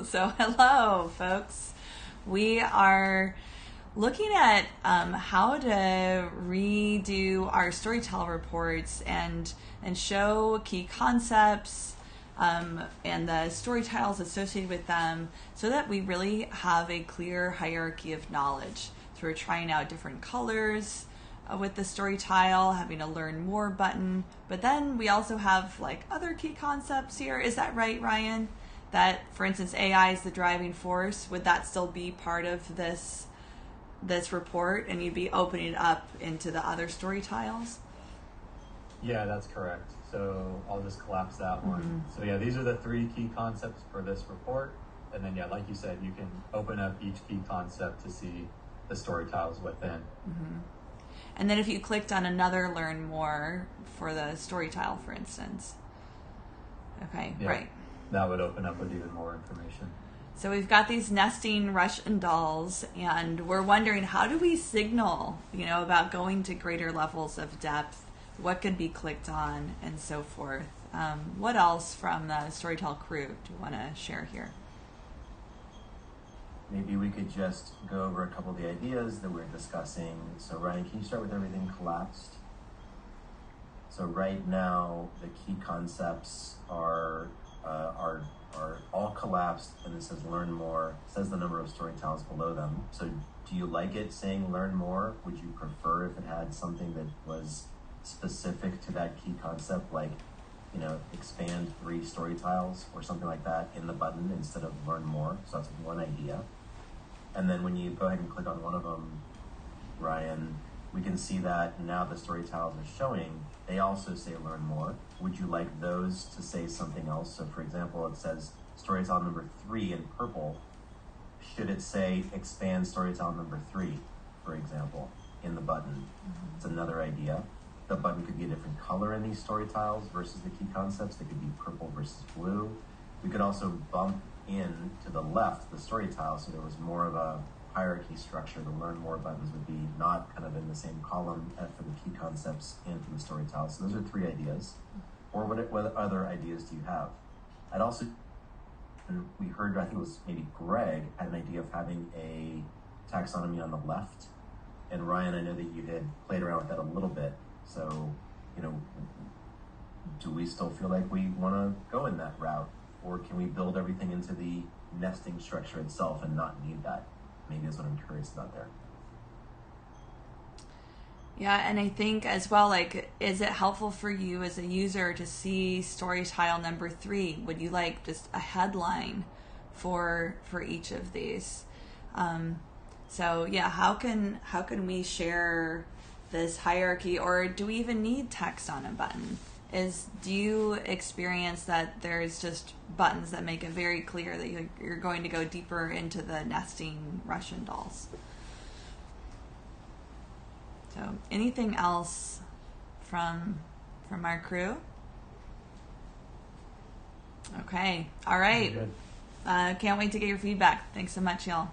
So hello, folks. We are looking at how to redo our Storytell reports and show key concepts and the story titles associated with them so that we really have a clear hierarchy of knowledge. So we're trying out different colors with the story tile, having a learn more button, but then we also have like other key concepts here. Is that right, Ryan? That, for instance, AI is the driving force. Would that still be part of this report, and you'd be opening it up into the other story tiles? Yeah, that's correct. So I'll just collapse that one. So yeah, these are the three key concepts for this report. And then yeah, like you said, you can open up each key concept to see the story tiles within. And then if you clicked on another learn more for the story tile, for instance. Okay, Yeah, right. that would open up with even more information. So we've got these nesting Russian dolls, and we're wondering, how do we signal, about going to greater levels of depth? What could be clicked on, and so forth? What else from the Storytell crew do you want to share here? Maybe we could just go over a couple of the ideas that we're discussing. So Ryan, can you start with everything collapsed? So right now, the key concepts are all collapsed, and it says learn more. It says the number of story tiles below them. So do you like it saying learn more? Would you prefer if it had something that was specific to that key concept, like, expand 3 story tiles or something like that in the button instead of learn more? So that's one idea. And then when you go ahead and click on one of them, Ryan, we can see that now the story tiles are showing. They also say learn more. Would you like those to say something else? So for example, it says story tile number 3 in purple. Should it say expand story tile number 3, for example, in the button? It's another idea. The button could be a different color in these story tiles versus the key concepts. They could be purple versus blue. We could also bump in to the left the story tile so there was more of a hierarchy structure. The learn more buttons would be not kind of in the same column for the key concepts and for the story tile. So those are 3 ideas. Or what other ideas do you have? I'd also, and we heard, I think it was maybe Greg, had an idea of having a taxonomy on the left. And Ryan, I know that you had played around with that a little bit. So, do we still feel like we want to go in that route? Or can we build everything into the nesting structure itself and not need that? Maybe is what I'm curious about there. Yeah, and I think as well, is it helpful for you as a user to see story tile number 3? Would you like just a headline for each of these? So yeah, how can we share this hierarchy, or do we even need text on a button? Do you experience that there's just buttons that make it very clear that you're going to go deeper into the nesting Russian dolls? So anything else from our crew? Okay. All right. Good. Can't wait to get your feedback. Thanks so much, y'all.